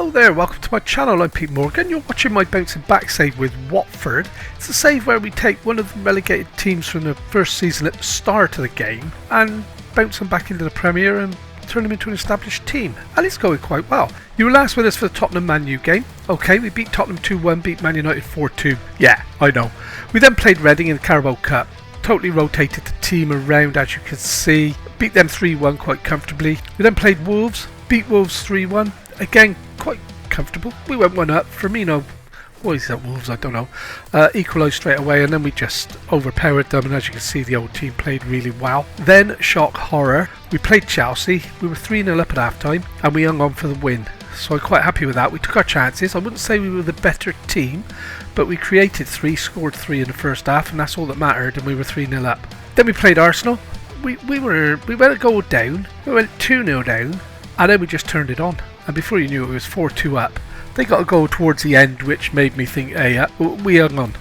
Hello there, welcome to my channel. I'm Pete Morgan. You're watching my bouncing back save with Watford. It's a save where we take one of the relegated teams from the first season at the start of the game and bounce them back into the Premier and turn them into an established team. And it's going quite well. You were last with us for the Tottenham Man U game. Okay, we beat Tottenham 2-1, beat Man United 4-2. Yeah, I know. We then played Reading in the Carabao Cup. Totally rotated the team around, as you can see. Beat them 3-1 quite comfortably. We then played Wolves. Beat Wolves 3-1. Again, quite comfortable. We went one up. Firmino, what is that, Wolves? I don't know. Equalised straight away, and then we just overpowered them. And as you can see, the old team played really well. Then, shock horror, we played Chelsea. We were 3-0 up at half time, and we hung on for the win. So I'm quite happy with that. We took our chances. I wouldn't say we were the better team, but we created 3, scored 3 in the first half, and that's all that mattered. And we were 3-0 up. Then we played Arsenal. We went a goal down. We went 2-0 down, and then we just turned it on. And before you knew it was 4-2 up. They got a goal towards the end, which made me think, hey, we hung on.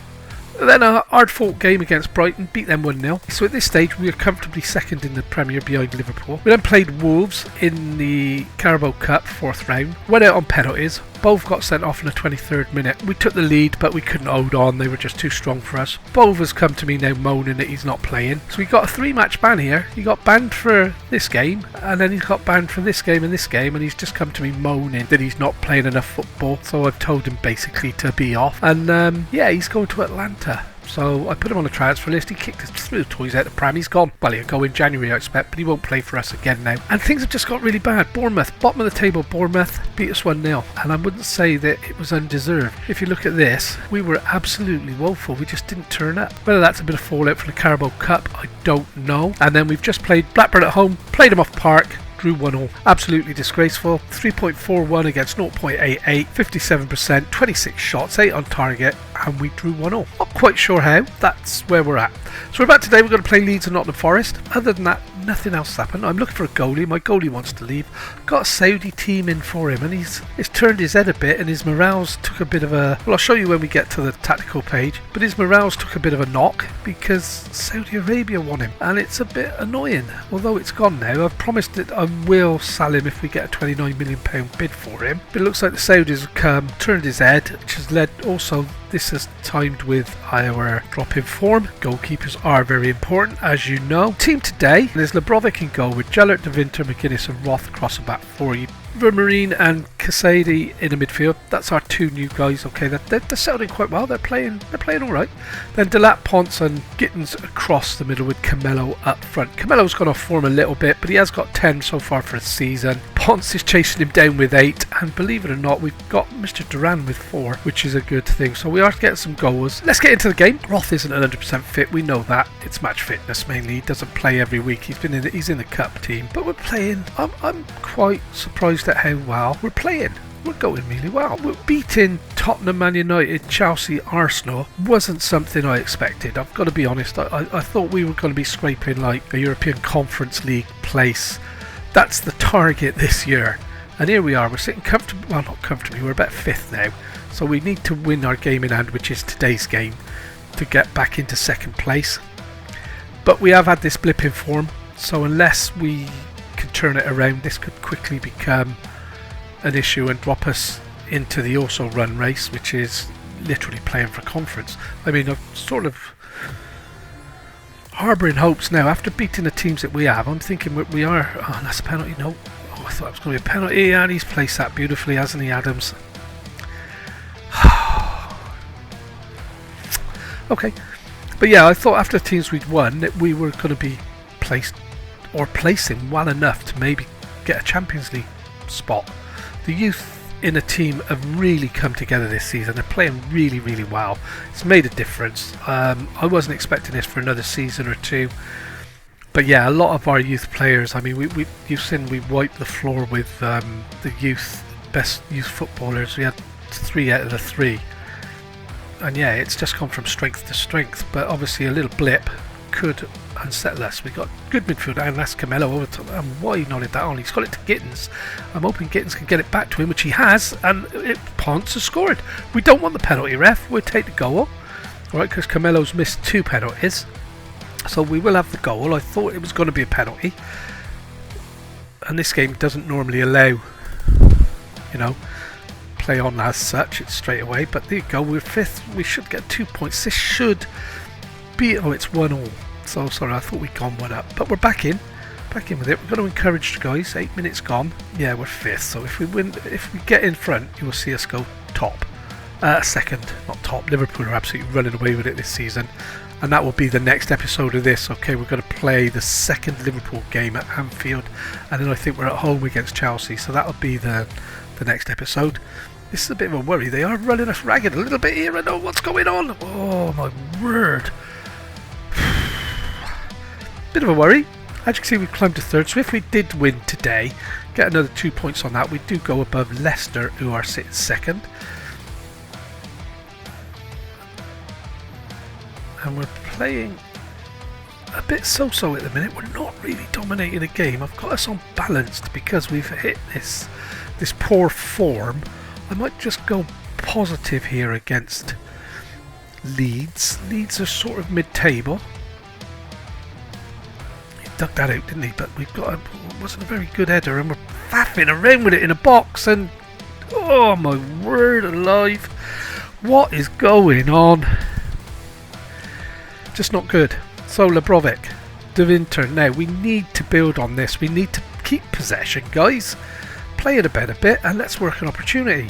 Then a hard-fought game against Brighton, beat them 1-0. So at this stage, we are comfortably second in the Premier behind Liverpool. We then played Wolves in the Carabao Cup, 4th round. Went out on penalties. Both got sent off in the 23rd minute. We took the lead, but we couldn't hold on. They were just too strong for us. Bove has come to me now moaning that he's not playing. So we got a 3-match ban here. He got banned for this game, and then he's got banned for this game and this game, and he's just come to me moaning that he's not playing enough football. So I've told him basically to be off. And yeah, he's going to Atlanta. So I put him on the transfer list. He kicked us through the toys out of Prem. He's gone. Well, he'll go in January, I expect, but he won't play for us again now. And things have just got really bad. Bournemouth, bottom of the table, Bournemouth beat us 1-0. And I wouldn't say that it was undeserved. If you look at this, we were absolutely woeful. We just didn't turn up. Whether that's a bit of fallout from the Carabao Cup, I don't know. And then we've just played Blackburn at home, played them off park. Drew 1-0. Absolutely disgraceful. 3.41 against 0.88, 57%, 26 shots, 8 on target, and we drew 1-0. Not quite sure how. That's where we're at. So we're back today. We're going to play Leeds and Nottm Forest. Other than that, nothing else happened. I'm looking for a goalie. My goalie wants to leave. Got a Saudi team in for him, and he's turned his head a bit, and his morale's took a bit of a... Well, I'll show you when we get to the tactical page, but his morale's took a bit of a knock because Saudi Arabia won him, and it's a bit annoying. Although it's gone now, I've promised that I will sell him if we get a £29 million bid for him. But it looks like the Saudis have come, turned his head, which has led also... This is timed with our drop in form. Goalkeepers are very important, as you know. Team today, there's Lebrovic in goal with Jellert, De Winter, McGuinness and Roth across the back four. Vermarine and Casady in the midfield. That's our 2 new guys. Okay, they're settling quite well. They're playing all right. Then Delat, Ponce and Gittins across the middle with Camelo up front. Camelo's gone off form a little bit, but he has got 10 so far for a season. Ponce is chasing him down with 8, and believe it or not, we've got Mr. Duran with 4, which is a good thing. So we are getting some goals. Let's get into the game. Roth isn't 100% fit. We know that. It's match fitness mainly. He doesn't play every week. He's in the cup team, but we're playing. I'm quite surprised at how well we're playing. We're going really well. We're beating Tottenham, Man United, Chelsea, Arsenal wasn't something I expected. I've got to be honest. I thought we were going to be scraping like a European Conference League place. That's the target this year. And here we are. We're sitting comfortably. Well, not comfortably. We're about 5th now. So we need to win our game in hand, which is today's game, to get back into 2nd place. But we have had this blip in form. So unless we can turn it around, this could quickly become an issue and drop us into the also run race, which is literally playing for conference. I mean, I'm sort of harbouring hopes now after beating the teams that we have. I'm thinking we are... Oh, that's a penalty. No. Oh, I thought it was going to be a penalty, and he's placed that beautifully, hasn't he, Adams? Okay. But yeah, I thought after the teams we'd won that we were going to be placing well enough to maybe get a Champions League spot. The youth in a team have really come together this season. They're playing really, really well. It's made a difference. I wasn't expecting this for another season or 2. But yeah, a lot of our youth players, I mean, you've seen we wiped the floor with the best youth footballers. We had 3 out of the 3. And yeah, it's just gone from strength to strength. But obviously a little blip could unsettle us. We got good midfield, and that's Camelo over to, and why he nodded that on. He's got it to Gittins. I'm hoping Gittins can get it back to him, which he has, and Ponce has scored. We don't want the penalty, ref. We'll take the goal, alright, because Camelo's missed 2 penalties, so we will have the goal. I thought it was going to be a penalty, and this game doesn't normally allow, you know, play on as such. It's straight away. But there you go. We're 5th. We should get 2 points. This should be... Oh, it's 1-1. So sorry, I thought we'd gone 1 up. But we're back in. Back in with it. We're going to encourage the guys. 8 minutes gone. Yeah, we're 5th. So if we win, if we get in front, you will see us go top. Second, not top. Liverpool are absolutely running away with it this season. And that will be the next episode of this. Okay, we're going to play the second Liverpool game at Anfield. And then I think we're at home against Chelsea. So that'll be the next episode. This is a bit of a worry. They are running us ragged a little bit here. I know what's going on. Oh, my word. Bit of a worry. As you can see, we've climbed to 3rd. So if we did win today, get another 2 points on that, we do go above Leicester, who are sitting 2nd. And we're playing a bit so-so at the minute. We're not really dominating the game. I've got us unbalanced because we've hit this poor form. I might just go positive here against Leeds. Leeds are sort of mid-table. He dug that out, didn't he? But we've got it wasn't a very good header, and we're faffing around with it in a box. And oh my word alive, what is going on? Just not good. So Labrovic, De Winter. Now we need to build on this. We need to keep possession, guys. Play it a better bit, and let's work an opportunity.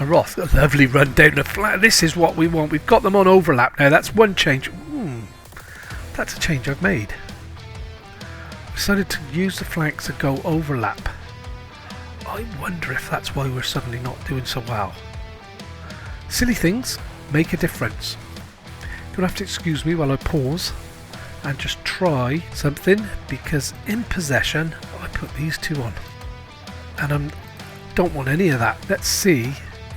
A Roth, a lovely run down the flat. This is what we want. We've got them on overlap now. That's one change. That's a change I've made. Decided to use the flanks and go overlap. I wonder if that's why we're suddenly not doing so well. Silly things make a difference. You'll have to excuse me while I pause and just try something, because in possession I put these 2 on and I don't want any of that. Let's see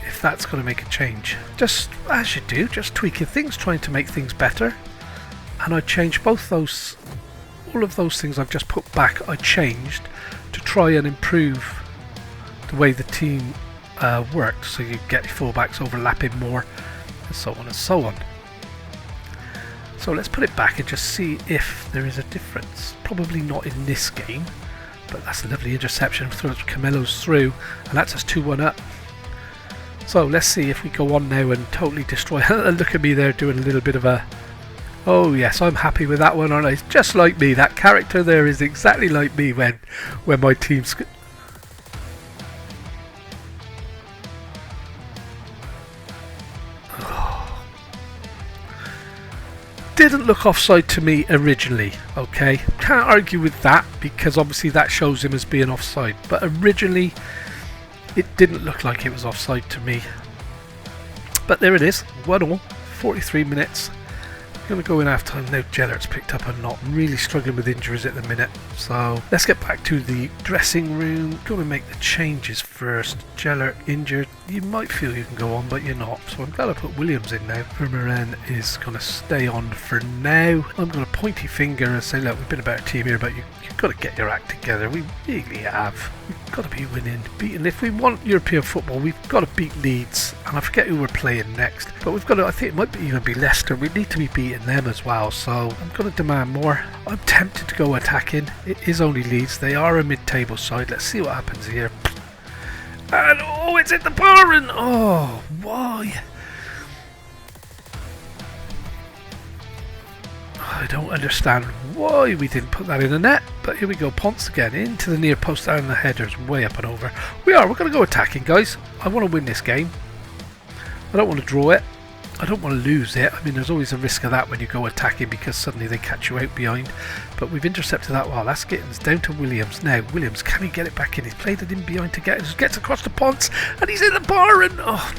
if that's going to make a change. Just as you do, just tweaking things, trying to make things better. And I changed both those, all of those things I've just put back, I changed to try and improve the way the team worked, so you get your fullbacks overlapping more and so on and so on. So let's put it back and just see if there is a difference. Probably not in this game, but that's a lovely interception. Throws Camelo's through, and that's us 2-1 up. So let's see if we go on now and totally destroy. Look at me there doing a little bit of a... Oh yes, I'm happy with that one, aren't I? It's just like me. That character there is exactly like me when my team's... Didn't look offside to me originally, okay? Can't argue with that, because obviously that shows him as being offside, but originally it didn't look like it was offside to me. But there it is, 1-1, 43 minutes. Going to go in half time now. Gellert's picked up a knot, really struggling with injuries at the minute. So let's get back to the dressing room. Going to make the changes first. Gellert injured. You might feel you can go on, but you're not. So I'm glad I put Williams in now. Vermaelen is going to stay on for now. I'm going to pointy finger and say, look, we've been a better team here, but you've got to get your act together. We really have. We've got to be winning, beating. If we want European football, we've got to beat Leeds. And I forget who we're playing next, but we've got to, I think it might even be Leicester. We need to be beating them as well, so I'm going to demand more. I'm tempted to go attacking. It is only Leeds. They are a mid-table side. Let's see what happens here. And oh, it's at the bar, and oh, why? I don't understand why we didn't put that in the net, but here we go. Ponce again into the near post, and the header's way up and over. We're going to go attacking, guys. I want to win this game. I don't want to draw it. I don't want to lose it. I mean, there's always a risk of that when you go attacking, because suddenly they catch you out behind. But we've intercepted that well. That's getting us down to Williams. Now, Williams, can he get it back in? He's played it in behind to get it. Gets across the Ponce, and he's in the bar, and oh,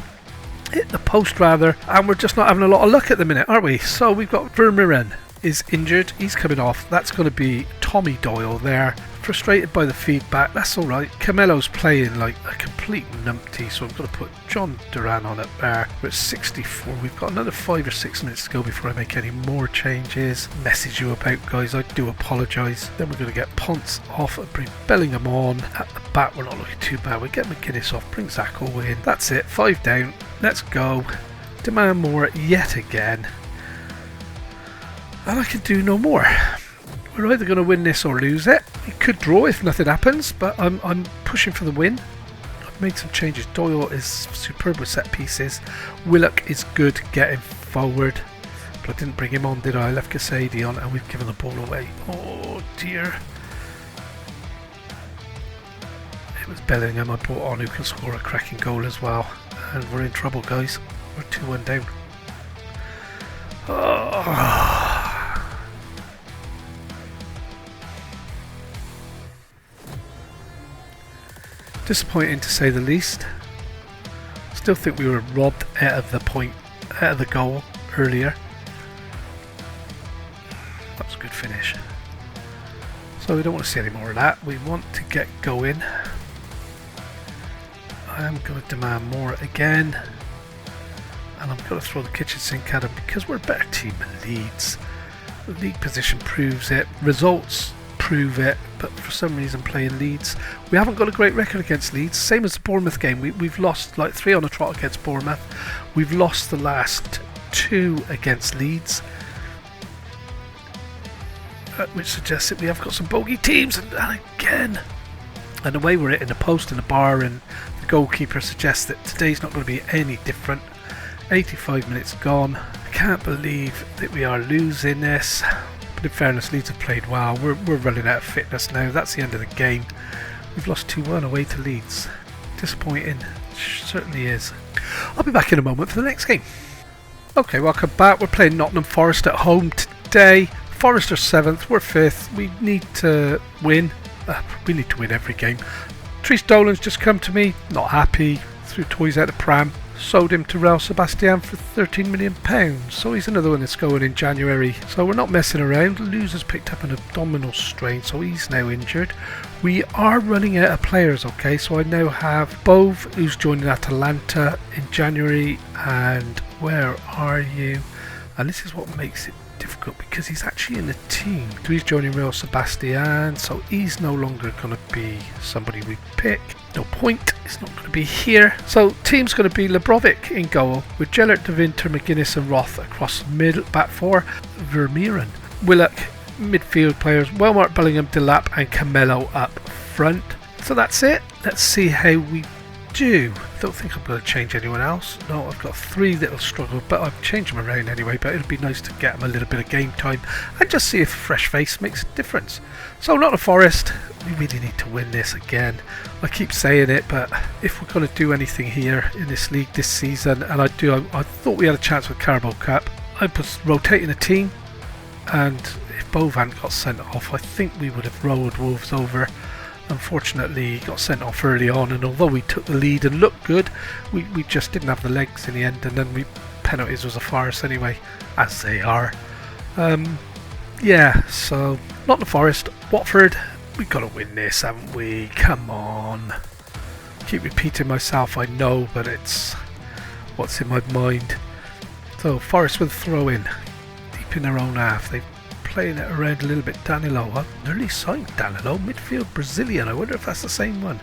hit the post rather. And we're just not having a lot of luck at the minute, aren't we? So we've got Vermaelen is injured. He's coming off. That's going to be Tommy Doyle there. Frustrated by the feedback. That's all right. Camelo's playing like a complete numpty, so I'm going to put John Duran on it there. We're at 64. We've got another 5 or 6 minutes to go before I make any more changes. Message you about, guys. I do apologise. Then we're going to get Ponce off and bring Bellingham on. At the back, we're not looking too bad. We get McGuinness off, bring Zacko in. That's it. 5 down. Let's go. Demand more yet again. And I can do no more. We're either going to win this or lose it. We could draw if nothing happens, but I'm pushing for the win. I'm made some changes. Doyle is superb with set pieces. Willock is good getting forward. But I didn't bring him on, did I? I left Casady on and we've given the ball away. Oh dear. It was Bellingham I brought on who can score a cracking goal as well. And we're in trouble, guys. We're 2-1 down. Oh. Disappointing to say the least. Still think we were robbed out of the goal earlier. That was a good finish. So we don't want to see any more of that. We want to get going. I am going to demand more again. And I'm going to throw the kitchen sink at him because we're a better team than Leeds. The league position proves it. Results prove it. But for some reason playing Leeds, we haven't got a great record against Leeds. Same as the Bournemouth game. We've lost like 3 on a trot against Bournemouth. We've lost the last 2 against Leeds. Which suggests that we have got some bogey teams. And again. And the way we're hitting the post and the bar and the goalkeeper suggests that today's not going to be any different. 85 minutes gone. I can't believe that we are losing this. But in fairness, Leeds have played well. We're running out of fitness now. That's the end of the game. We've lost 2-1 away to Leeds. Disappointing. Certainly is. I'll be back in a moment for the next game. Okay, welcome back. We're playing Nottingham Forest at home today. Forest are 7th. We're 5th. We need to win. We need to win every game. Tris Dolan's just come to me. Not happy. Threw toys out of Prem. Sold him to Real Sebastian for £13 million. So he's another one that's going in January. So we're not messing around. Losers picked up an abdominal strain, so he's now injured. We are running out of players, okay? So I now have Bove, who's joining Atalanta in January. And where are you? And this is what makes it difficult because he's actually in the team. So he's joining Real Sebastian, so he's no longer going to be somebody we pick. No point, it's not going to be here. So team's going to be Lebrovic in goal with Gellert, De Winter, McGuinness and Roth across middle, back 4, Vermeeren, Willock, midfield players, Wellmark, Bellingham, Delap and Camelo up front. So that's it. Let's see how we do. I don't think I'm going to change anyone else. No, I've got 3 that'll struggle, but I've changed them around anyway. But it'll be nice to get them a little bit of game time and just see if a fresh face makes a difference. So Nottingham Forest, we really need to win this again. I keep saying it, but if we're going to do anything here in this league this season, and I thought we had a chance with Carabao Cup. I was rotating a team, and if Bove hadn't got sent off, I think we would have rolled Wolves over. Unfortunately, he got sent off early on, and although we took the lead and looked good, we just didn't have the legs in the end, and then penalties was a farce anyway, as they are. Yeah, so Nottingham Forest, Watford, we've got to win this, haven't we? Come on. Keep repeating myself, I know, but it's what's in my mind. So Forest with a throw in, deep in their own half. They've playing it around a little bit. Danilo, I nearly signed Danilo, midfield Brazilian. I wonder if that's the same one.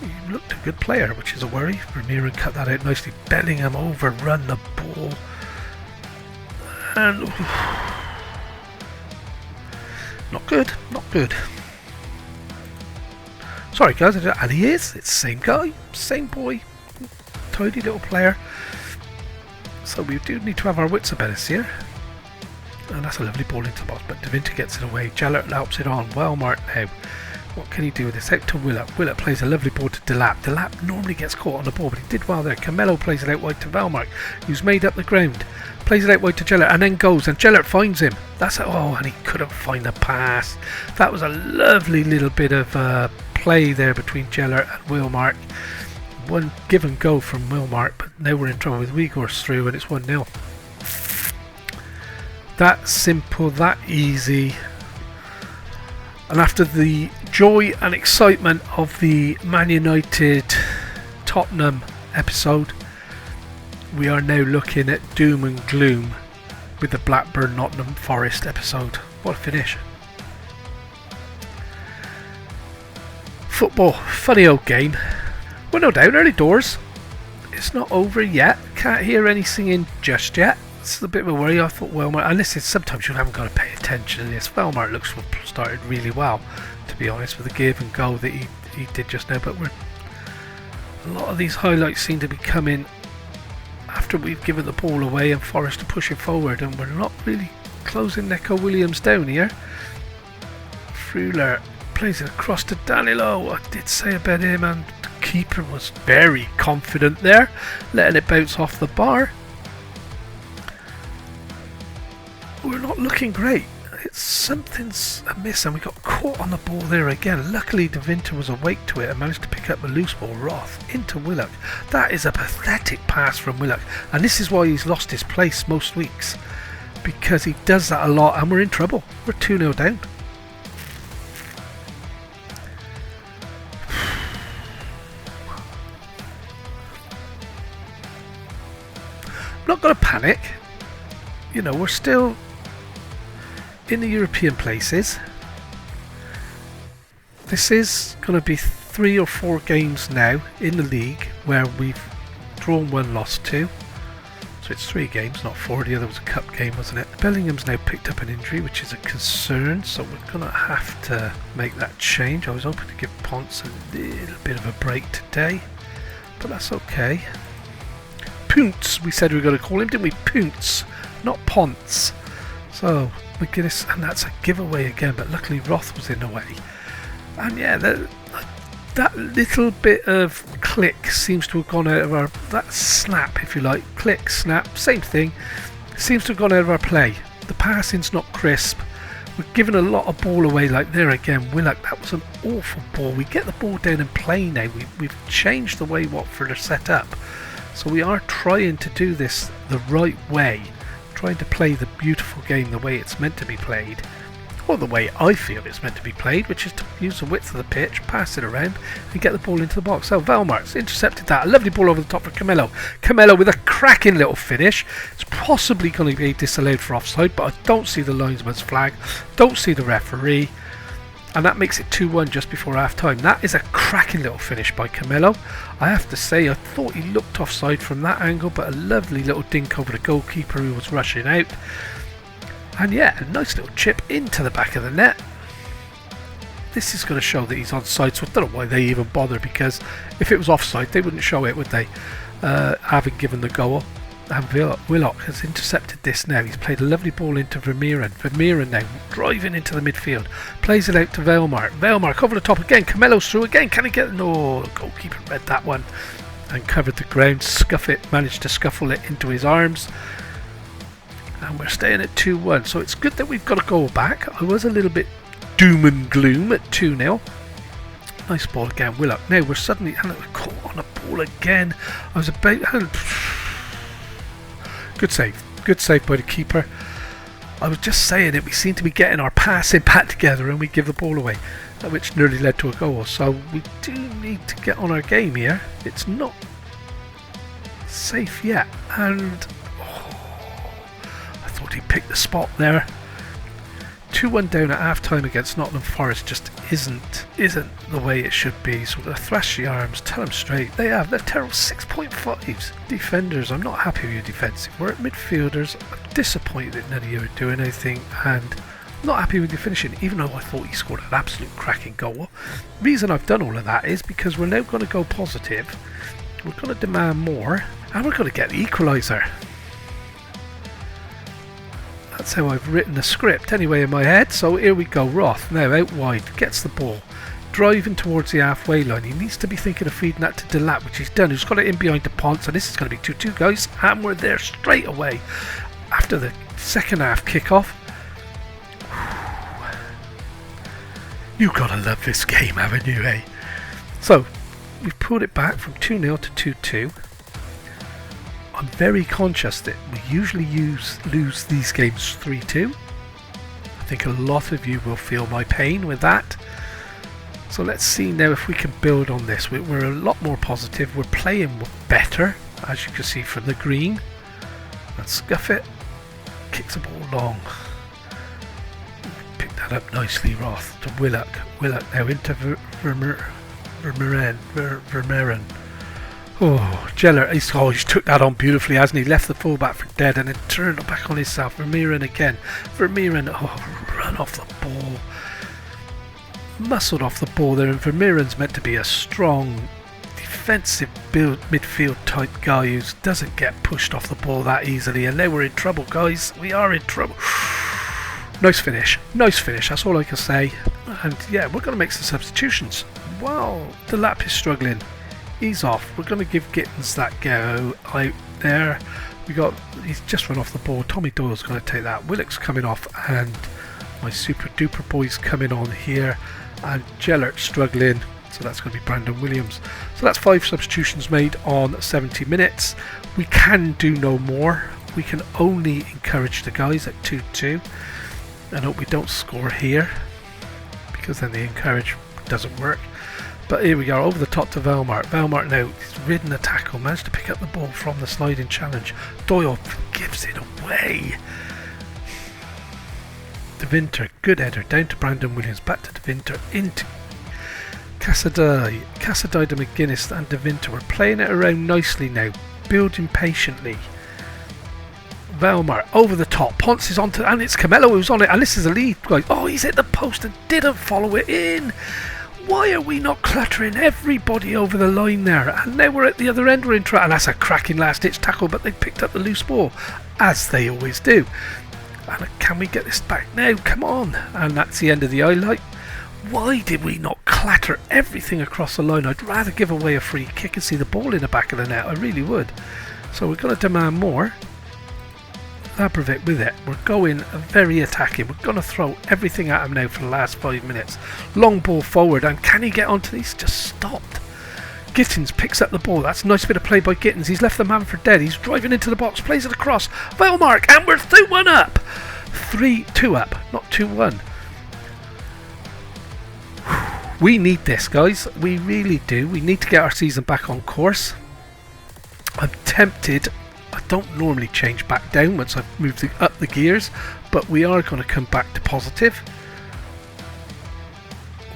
He looked a good player, which is a worry. Vermeeren cut that out nicely. Bellingham overrun the ball. And not good, not good. Sorry guys, and he is. It's the same guy, same boy. Tidy little player. So we do need to have our wits about us here. And that's a lovely ball into the box, but De Winter gets it away. Gellert laps it on. Well marked now. What can he do with this? Out to Willock. Willock plays a lovely ball to Delap. Delap normally gets caught on the ball, but he did well there. Camelo plays it out wide to Velmark, who's made up the ground. Plays it out wide to Gellert and then goes, and Gellert finds him. That's it. Oh, and he couldn't find the pass. That was a lovely little bit of play there between Gellert and Wilmark. One give and go from Wilmark, but now we're in trouble with Uyghurs through, and it's 1-0. That simple, that easy. And after the joy and excitement of the Man United Tottenham episode, we are now looking at doom and gloom with the Blackburn Nottingham Forest episode. What a finish. Football, funny old game. We're no down early doors. It's not over yet. Can't hear any singing just yet. It's a bit of a worry. I thought Wellmark, and listen, sometimes you haven't got to pay attention to this. Wellmark looks to have started really well, to be honest, with the give and go that he did just now, but we're A lot of these highlights seem to be coming after we've given the ball away and Forest are pushing forward, and we're not really closing Neco Williams down here. Fruler plays it across to Danilo. I did say about him, and the keeper was very confident there, letting it bounce off the bar. We're not looking great. Something's amiss, and we got caught on the ball there again. Luckily De Winter was awake to it and managed to pick up a loose ball. Roth into Willock. That is a pathetic pass from Willock, and this is why he's lost his place most weeks, because he does that a lot and we're in trouble. We're 2-0 down. I'm not going to panic. You know, we're still in the European places. This is going to be 3 or 4 games now in the league where we've drawn 1, lost 2. So it's 3 games, not 4. The other was a cup game, wasn't it? Bellingham's now picked up an injury, which is a concern, so we're going to have to make that change. I was hoping to give Ponce a little bit of a break today, but that's okay. Poonce, we said we were going to call him, didn't we? Poonce, not Ponce. So McGuinness, and that's a giveaway again, but luckily Roth was in the way. And yeah, that little bit of click seems to have gone out of our, that snap if you like, click, snap, same thing, seems to have gone out of our play. The passing's not crisp. We're giving a lot of ball away, like there again, Willock, that was an awful ball. We get the ball down and play now. We've changed the way Watford are set up. So we are trying to do this the right way. Trying to play the beautiful game the way it's meant to be played, or the way I feel it's meant to be played, which is to use the width of the pitch, pass it around and get the ball into the box. So Velmark's intercepted that, a lovely ball over the top for Camelo. Camelo with a cracking little finish. It's possibly going to be disallowed for offside, but I don't see the linesman's flag, don't see the referee, and that makes it 2-1 just before half time. That is a cracking little finish by Camelo. I have to say, I thought he looked offside from that angle, but a lovely little dink over the goalkeeper who was rushing out. And yeah, a nice little chip into the back of the net. This is going to show that he's onside, so I don't know why they even bother, because if it was offside they wouldn't show it, would they? Having given the goal. And Willock has intercepted this now. He's played a lovely ball into Vermeeren. Vermeeren now driving into the midfield. Plays it out to Velmark. Velmark over the top again. Camelo's through again. Can he get... No, the goalkeeper read that one and covered the ground. Managed to scuffle it into his arms. And we're staying at 2-1. So it's good that we've got a goal back. I was a little bit doom and gloom at 2-0. Nice ball again, Willock. Now we're suddenly caught on a ball again. I was about... Good save by the keeper. I was just saying it, we seem to be getting our passing back together and we give the ball away, which nearly led to a goal. So we do need to get on our game here. It's not safe yet, and I thought he picked the spot there. 2-1 down at half time against Nottingham Forest just isn't the way it should be. So they'll thrash the arms, tell them straight. They're terrible 6.5s. Defenders, I'm not happy with your defensive work. Midfielders, I'm disappointed that none of you are doing anything, and I'm not happy with your finishing, even though I thought he scored an absolute cracking goal. The reason I've done all of that is because we're now going to go positive, we're going to demand more, and we're going to get the equaliser. That's how I've written the script anyway in my head. So here we go. Roth now out wide, gets the ball, driving towards the halfway line. He needs to be thinking of feeding that to Delat, which he's done. He's got it in behind the Ponce, so this is going to be 2-2, guys, and we're there straight away after the second half kickoff. You've got to love this game, haven't you, eh? So we've pulled it back from 2-0 to 2-2. I'm very conscious that we usually lose these games 3-2. I think a lot of you will feel my pain with that. So let's see now if we can build on this. We're a lot more positive. We're playing better, as you can see from the green. And Scuff it. Kicks the ball long. Pick that up nicely, Roth to Willock. Willock now into Vermeeren. Oh, Jeller, he's took that on beautifully, hasn't he? Left the fullback for dead and then turned it back on himself. Vermeeren again. Vermeeren, run off the ball. Muscled off the ball there, and Vermeeren's meant to be a strong defensive midfield type guy who doesn't get pushed off the ball that easily, and now we're in trouble, guys. We are in trouble. Nice finish, that's all I can say. And yeah, we're going to make some substitutions. Wow, the lap is struggling. He's off. We're going to give Gittins that go out there. He's just run off the ball. Tommy Doyle's going to take that. Willock's coming off, and my super duper boy's coming on here. And Gellert's struggling, so that's going to be Brandon Williams. So that's 5 substitutions made on 70 minutes. We can do no more. We can only encourage the guys at 2-2. and hope we don't score here, because then the encourage doesn't work. But here we go, over the top to Velmart. Velmart now, he's ridden the tackle, managed to pick up the ball from the sliding challenge. Doyle gives it away. De Winter, good header, down to Brandon Williams, back to De Winter, into Cassadai to McGuinness and De Winter. We're playing it around nicely now, building patiently. Velmar over the top, Ponce is onto, and it's Camelo who's on it, and this is a lead, guys. Oh, he's hit the post and didn't follow it in. Why are we not cluttering everybody over the line there? And now we're at the other end, we're in and that's a cracking last ditch tackle, but they picked up the loose ball, as they always do. And can we get this back now? Come on. And that's the end of the highlight. Why did we not clatter everything across the line? I'd rather give away a free kick and see the ball in the back of the net. I really would. So we're going to demand more. Labrovic with it. We're going very attacking. We're going to throw everything at him now for the last 5 minutes. Long ball forward, and can he get onto these? Just stopped. Gittins picks up the ball. That's a nice bit of play by Gittins. He's left the man for dead. He's driving into the box, plays it across. Velmark, and we're 2-1 up. 3-2 up, not 2-1. We need this, guys. We really do. We need to get our season back on course. I'm tempted. I don't normally change back down once I've moved up the gears, but we are going to come back to positive.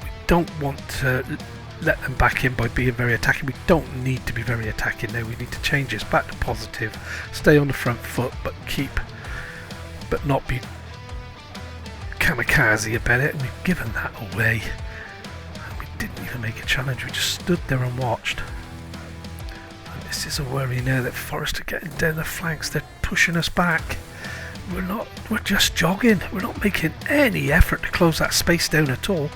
We don't want to let them back in by being very attacking. We don't need to be very attacking now. We need to change this back to positive. Stay on the front foot, but not be kamikaze about it. And we've given that away. And we didn't even make a challenge. We just stood there and watched. This is a worry now that Forest are getting down the flanks. They're pushing us back. We're just jogging. We're not making any effort to close that space down at all.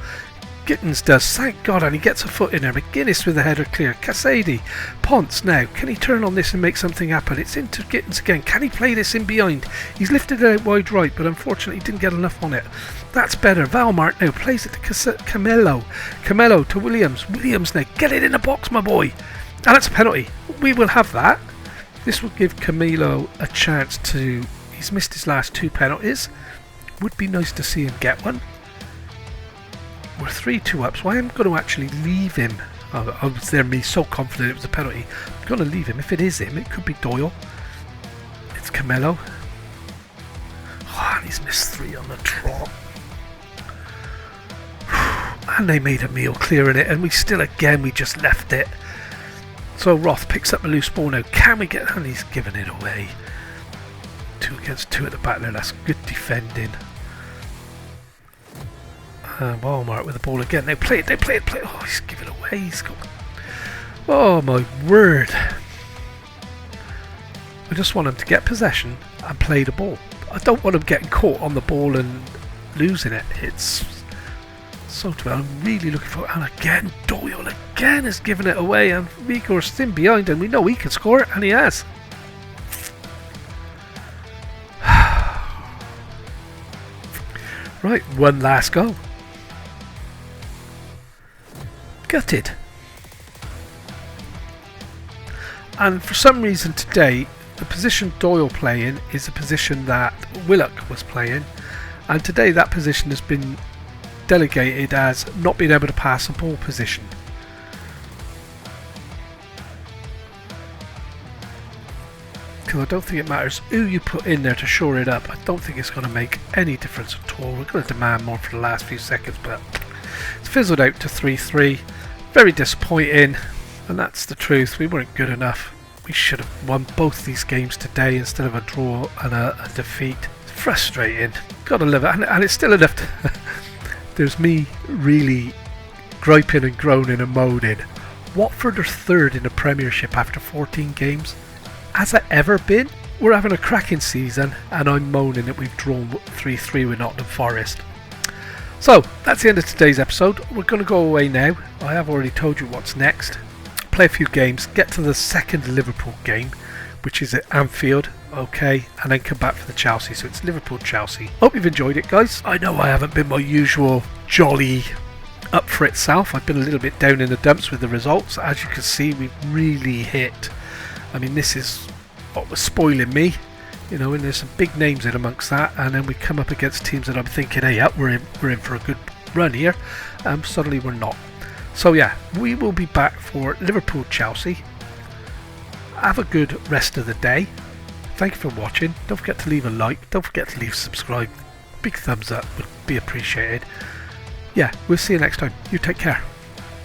Gittins does, thank God, and he gets a foot in there. McGuinness with the header clear. Cassady. Ponce now. Can he turn on this and make something happen? It's into Gittins again. Can he play this in behind? He's lifted it out wide right, but unfortunately he didn't get enough on it. That's better. Valmart now plays it to Camelo. Camelo to Williams. Williams now. Get it in the box, my boy. And that's a penalty. We will have that. This will give Camilo a chance to... He's missed his last 2 penalties. Would be nice to see him get one. We're 3-2 up, so I am going to actually leave him. I was there, me so confident it was a penalty. I'm going to leave him. If it is him, it could be Doyle. It's Camelo. Oh, and he's missed 3 on the trot. And they made a meal clearing it, and we just left it. So Roth picks up a loose ball now. Can we get... And he's given it away. 2 against 2 at the back there. That's good defending. Walmart with the ball again. They play it. Oh, he's given it away. He's got... Oh, my word. I just want him to get possession and play the ball. I don't want him getting caught on the ball and losing it. It's... So I'm really looking for, and again Doyle again has given it away, and Vigor's thin behind, and we know he can score, and he has. Right, one last goal. Gutted. And for some reason today, the position Doyle playing is a position that Willock was playing, and today that position has been delegated as not being able to pass a ball position. Because I don't think it matters who you put in there to shore it up. I don't think it's going to make any difference at all. We're going to demand more for the last few seconds, but it's fizzled out to 3-3. Very disappointing, and that's the truth. We weren't good enough. We should have won both these games today instead of a draw and a defeat. It's frustrating. Got to live it, and it's still enough to... There's me really griping and groaning and moaning. Watford are third in the Premiership after 14 games. Has it ever been? We're having a cracking season and I'm moaning that we've drawn 3-3 with Nottingham Forest. So that's the end of today's episode. We're going to go away now. I have already told you what's next. Play a few games, get to the second Liverpool game, which is at Anfield, okay, and then come back for the Chelsea. So it's Liverpool-Chelsea. Hope you've enjoyed it, guys. I know I haven't been my usual jolly up for itself. I've been a little bit down in the dumps with the results. As you can see, we've really hit. I mean, this is what was spoiling me, you know, and there's some big names in amongst that, and then we come up against teams that I'm thinking, hey, we're in for a good run here. Suddenly we're not. So yeah, we will be back for Liverpool-Chelsea. Have a good rest of the day. Thank you for watching. Don't forget to leave a like. Don't forget to leave a subscribe. Big thumbs up would be appreciated. Yeah, we'll see you next time. You take care.